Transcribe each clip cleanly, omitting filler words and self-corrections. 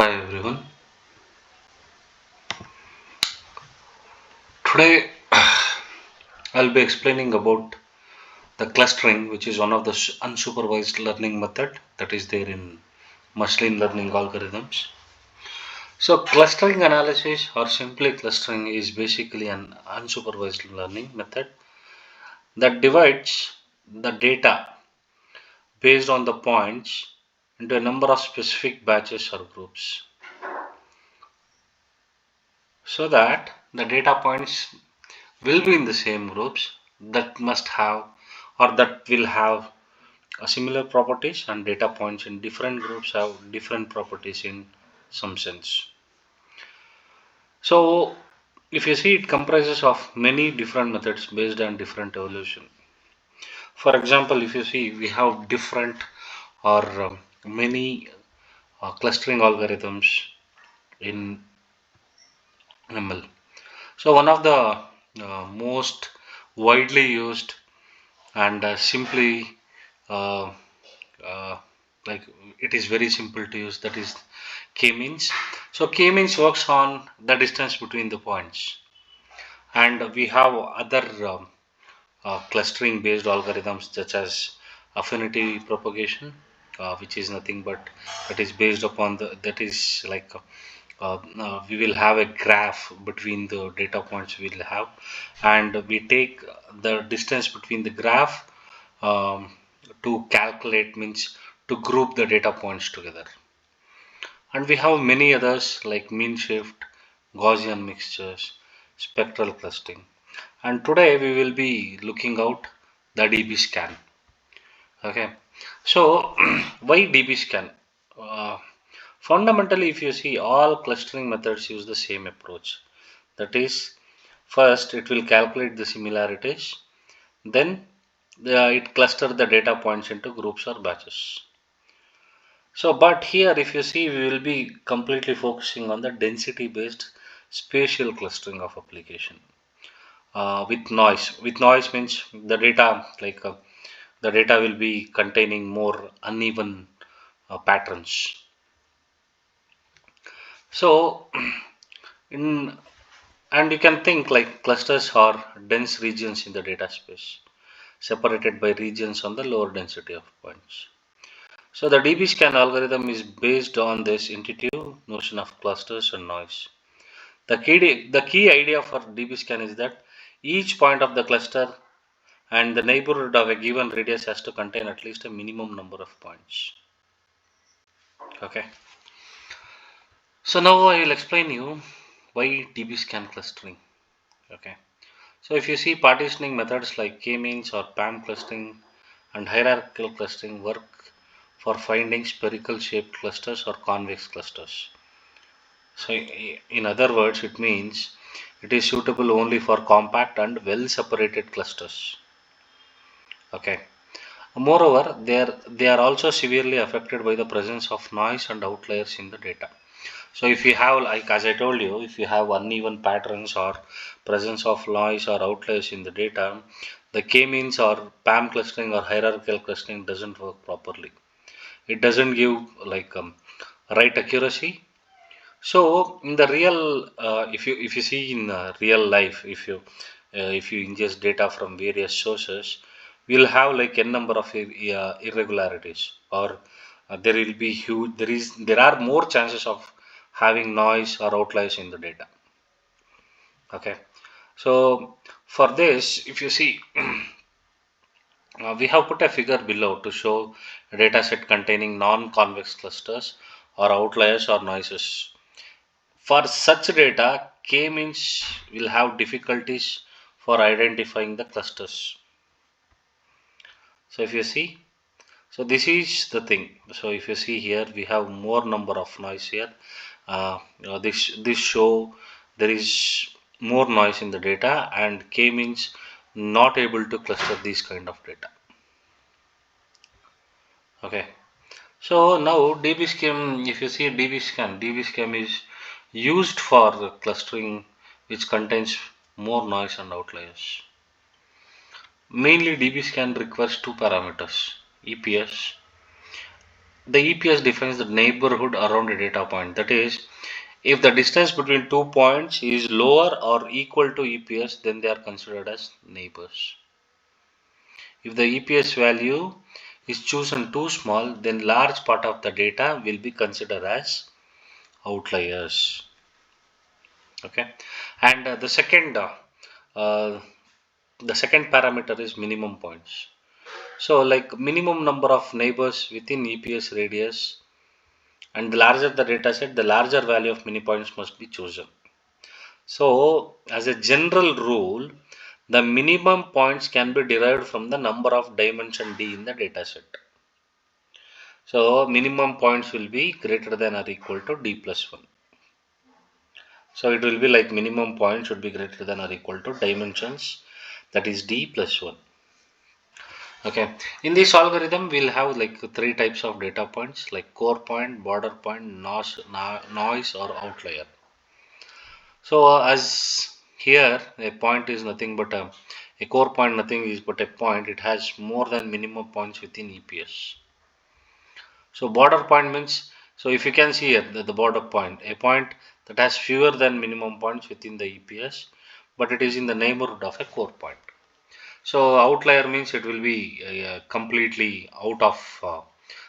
Hi everyone. Today I'll be explaining about the clustering, which is one of the unsupervised learning method that is there in machine learning algorithms. So clustering analysis or simply clustering is basically an unsupervised learning method that divides the data based on the points into a number of specific batches or groups so that the data points will be in the same groups that must have or that will have a similar properties, and data points in different groups have different properties in some sense. So if you see, it comprises of many different methods based on different evolution. For example, if you see, we have different or many clustering algorithms in ML. So one of the most widely used and simply uh, uh, like it is very simple to use, that is k-means. So k-means works on the distance between the points, and we have other clustering based algorithms such as affinity propagation, which is nothing but that is based upon the that is like we will have a graph between the data points we will have, and we take the distance between the graph um, to calculate, means to group the data points together. And we have many others like mean shift, Gaussian mixtures, spectral clustering. And today we will be looking out the DBScan. Okay, so why DBScan? Uh, Fundamentally, if you see, all clustering methods use the same approach. That is, first it will calculate the similarities, then it cluster the data points into groups or batches. So, but here if you see, we will be completely focusing on the density based spatial clustering of application with noise. With noise means the data, the data will be containing more uneven patterns. So, in and you can think like clusters are dense regions in the data space, separated by regions on the lower density of points. So the DBScan algorithm is based on this intuitive notion of clusters and noise. The key idea for DBScan is that each point of the cluster and the neighborhood of a given radius has to contain at least a minimum number of points. Okay. So now I will explain you why DBScan clustering. Okay. So if you see, partitioning methods like k-means or PAM clustering and hierarchical clustering work for finding spherical shaped clusters or convex clusters. So in other words, it means it is suitable only for compact and well separated clusters. Okay. Moreover, they are also severely affected by the presence of noise and outliers in the data. So if you have, like as I told you, if you have uneven patterns or presence of noise or outliers in the data, the k-means or PAM clustering or hierarchical clustering doesn't work properly. It doesn't give like right accuracy. So in the real, if you see in real life, if you ingest data from various sources, we'll have like n number of irregularities, or there will be huge. There are more chances of having noise or outliers in the data. Okay, so for this, if you see, we have put a figure below to show a data set containing non-convex clusters or outliers or noises. For such data, k-means will have difficulties for identifying the clusters. So if you see, so this is the thing. So if you see here, we have more number of noise here. This show there is more noise in the data, and k means not able to cluster these kind of data. Okay. So now DBScan, if you see DBScan is used for clustering which contains more noise and outliers. Mainly DBScan requires two parameters, EPS. The EPS defines the neighborhood around a data point. That is, if the distance between 2 points is lower or equal to EPS, then they are considered as neighbors. If the EPS value is chosen too small, then large part of the data will be considered as outliers. Okay, and uh, the second parameter is minimum points. So, like minimum number of neighbors within EPS radius, and the larger the data set, the larger value of mini points must be chosen. So, as a general rule, the minimum points can be derived from the number of dimension d in the data set. So, minimum points will be greater than or equal to d plus 1. So, it will be like minimum point should be greater than or equal to dimensions, that is d plus 1. Okay, in this algorithm, we'll have like three types of data points like core point, border point, noise or outlier. So, as here a point is nothing but a core point, nothing is but a point, it has more than minimum points within EPS. So, border point means, so if you can see here the border point, a point that has fewer than minimum points within the EPS, but it is in the neighborhood of a core point. So, outlier means it will be completely out of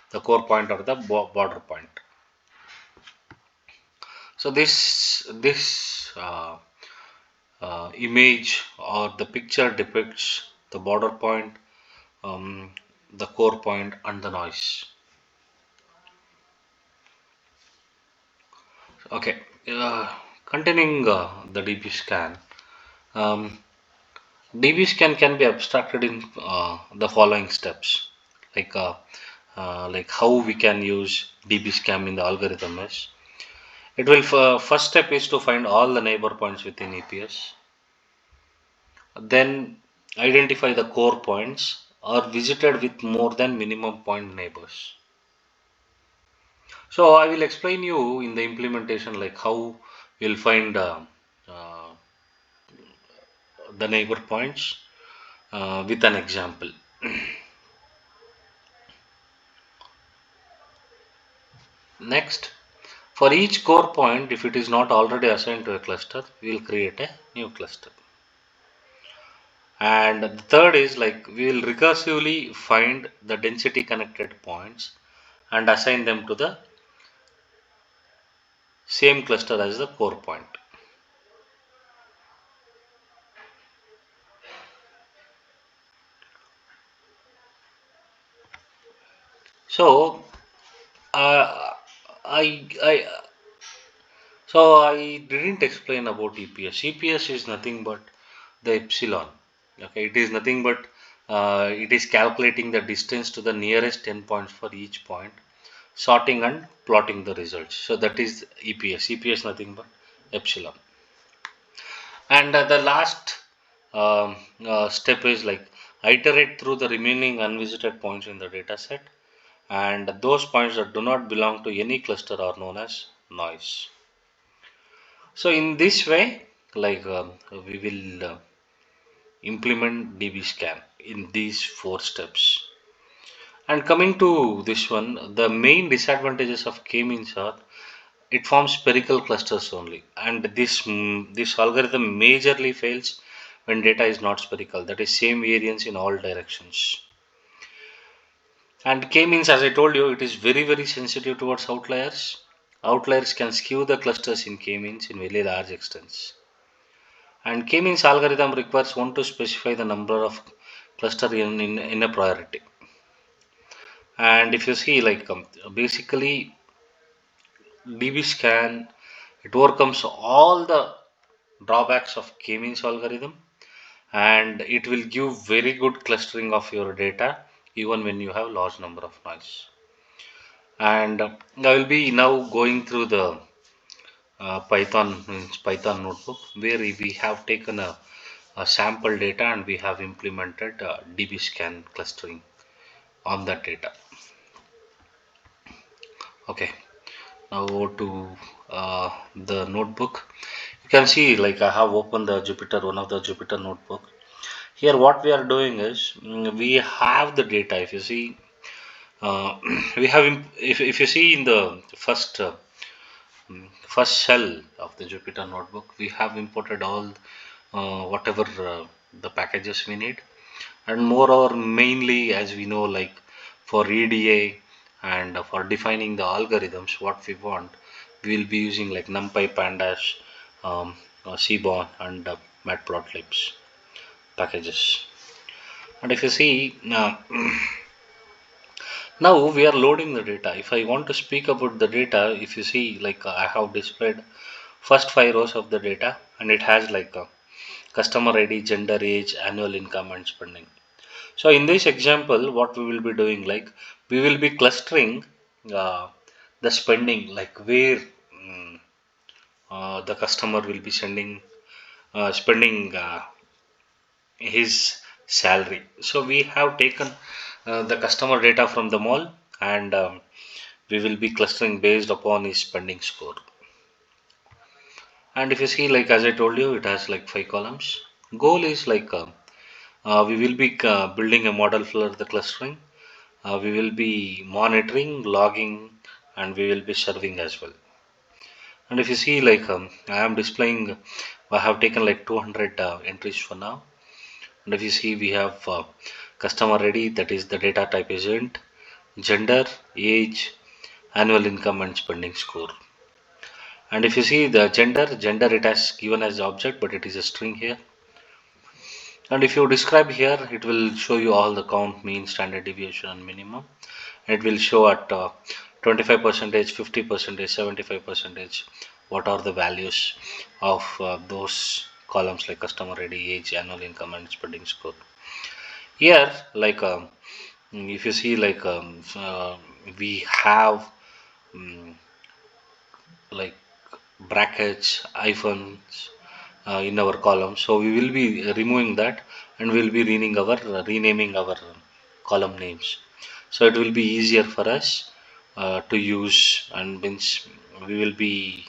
the core point or the border point. So, this image or the picture depicts the border point, the core point, and the noise. Okay, continuing the DBScan. Um, DBScan can be abstracted in the following steps, like like how we can use DBScan in the algorithm is. It will first step is to find all the neighbor points within EPS. Then identify the core points are visited with more than minimum point neighbors. So I will explain you in the implementation like how we'll find uh, the neighbor points with an example. Next, for each core point, if it is not already assigned to a cluster, we will create a new cluster. And the third is like we will recursively find the density connected points and assign them to the same cluster as the core point. So uh, I I didn't explain about EPS. EPS is nothing but the epsilon. Okay, it is nothing but it is calculating the distance to the nearest endpoints for each point, sorting and plotting the results. So that is EPS. EPS nothing but epsilon. And the last step is like iterate through the remaining unvisited points in the data set, and those points that do not belong to any cluster are known as noise. So in this way, like we will implement DBScan in these four steps. And coming to this one, the main disadvantages of k-means are it forms spherical clusters only, and this algorithm majorly fails when data is not spherical. That is same variance in all directions. And k-means, as I told you, it is very sensitive towards outliers. Outliers can skew the clusters in k-means in very large extents. And k-means algorithm requires one to specify the number of cluster in a priority. And if you see like basically DBScan, it overcomes all the drawbacks of k-means algorithm, and it will give very good clustering of your data even when you have large number of noise. And I will be now going through the Python notebook where we have taken a sample data and we have implemented DBScan clustering on that data. Okay, now go to the notebook. You can see like I have opened the Jupyter, one of the Jupyter notebook. Here what we are doing is we have the data. If you see uh, we have if you see in the first shell of the Jupyter notebook, we have imported all whatever the packages we need, and moreover, mainly as we know, like for EDA and for defining the algorithms, what we want, we will be using like NumPy, Pandas, Seaborn, and Matplotlibs packages. And if you see now we are loading the data. If I want to speak about the data, if you see like I have displayed first 5 rows of the data, and it has like a customer ID, gender, age, annual income, and spending. So in this example, what we will be doing, like we will be clustering uh, the spending, like where the customer will be spending his salary. So we have taken the customer data from the mall, and we will be clustering based upon his spending score. And if you see, like as I told you, it has like 5 columns. Goal is like we will be building a model for the clustering. We will be monitoring, logging, and we will be serving as well. And if you see, like I am displaying, I have taken like 200 entries for now. And if you see, we have customer ID, that is the data type is int, gender, age, annual income, and spending score. And if you see the gender it has given as object, but it is a string here. And if you describe here, it will show you all the count, mean, standard deviation, and minimum. It will show at 25 percentage, 50 percentage, 75 percentage, what are the values of those columns like customer ID, age, annual income, and spending score. Here, like if you see, like we have um, like brackets, hyphens in our column. So we will be removing that, and we will be renaming our column names. So it will be easier for us to use, and means we will be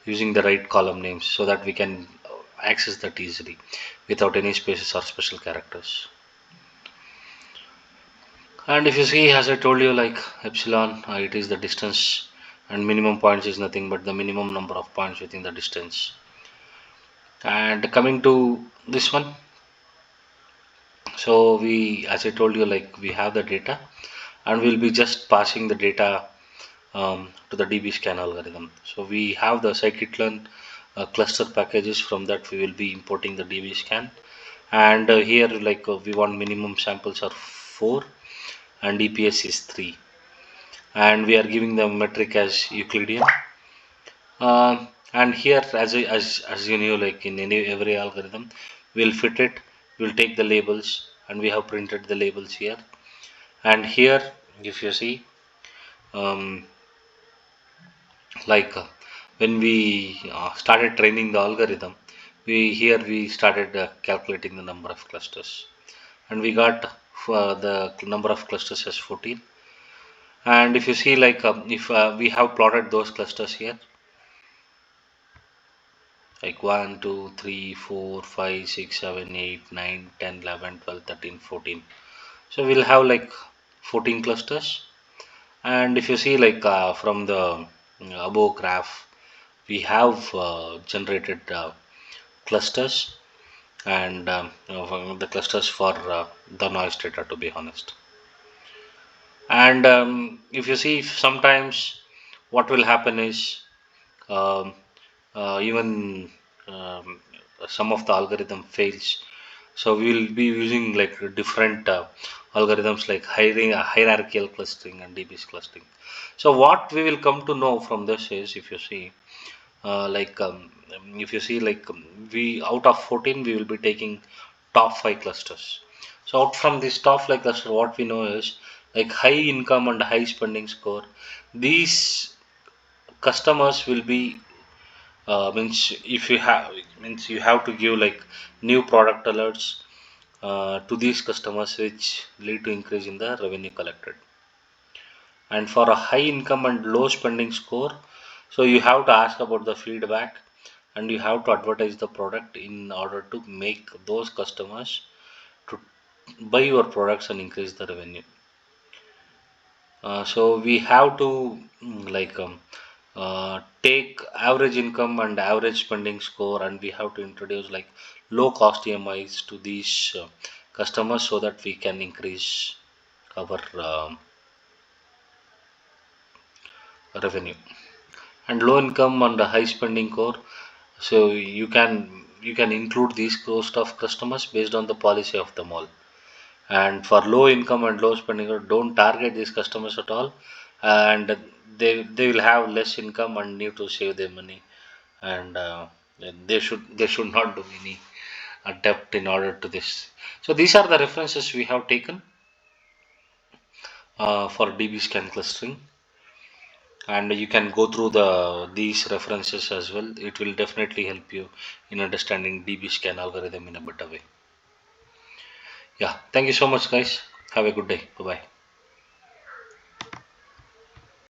using the right column names so that we can access that easily without any spaces or special characters. And if you see, as I told you, like epsilon, it is the distance, and minimum points is nothing but the minimum number of points within the distance. And coming to this one, so we, as I told you, like we have the data, and we'll be just passing the data to the DBScan algorithm. So we have the scikit-learn cluster packages. From that, we will be importing the DBScan, and here, like we want minimum samples are 4, and EPS is 3, and we are giving the metric as Euclidean. And here, as you know, like in every algorithm, we'll fit it. We'll take the labels, and we have printed the labels here. And here, if you see, um, like when we started training the algorithm, we started calculating the number of clusters, and we got the number of clusters as 14. And if you see, like if we have plotted those clusters here, like 1, 2, 3, 4, 5, 6, 7, 8, 9, 10, 11, 12, 13, 14. So we'll have like 14 clusters. And if you see, like from the above graph, we have generated clusters, and the clusters for the noise data, to be honest. And if you see, sometimes what will happen is um, even um, some of the algorithm fails. So we will be using like different algorithms like hierarchical clustering and DBS clustering. So what we will come to know from this is, if you see, like if you see, like we out of 14 we will be taking top 5 clusters. So out from this top 5 cluster, what we know is like high income and high spending score. These customers will be means if you have means you have to give like new product alerts to these customers, which lead to increase in the revenue collected. And for a high income and low spending score, so you have to ask about the feedback, and you have to advertise the product in order to make those customers to buy your products and increase the revenue. So we have to take average income and average spending score, and we have to introduce like low cost EMIs to these customers so that we can increase our revenue. And low income and high spending core, so you can include these cost of customers based on the policy of the mall. And for low income and low spending, don't target these customers at all, and they will have less income and need to save their money, and they should not do any debt in order to this. So these are the references we have taken for DBScan clustering, and you can go through these references as well. It will definitely help you in understanding DBScan algorithm in a better way. Yeah, thank you so much, guys. Have a good day. Bye bye.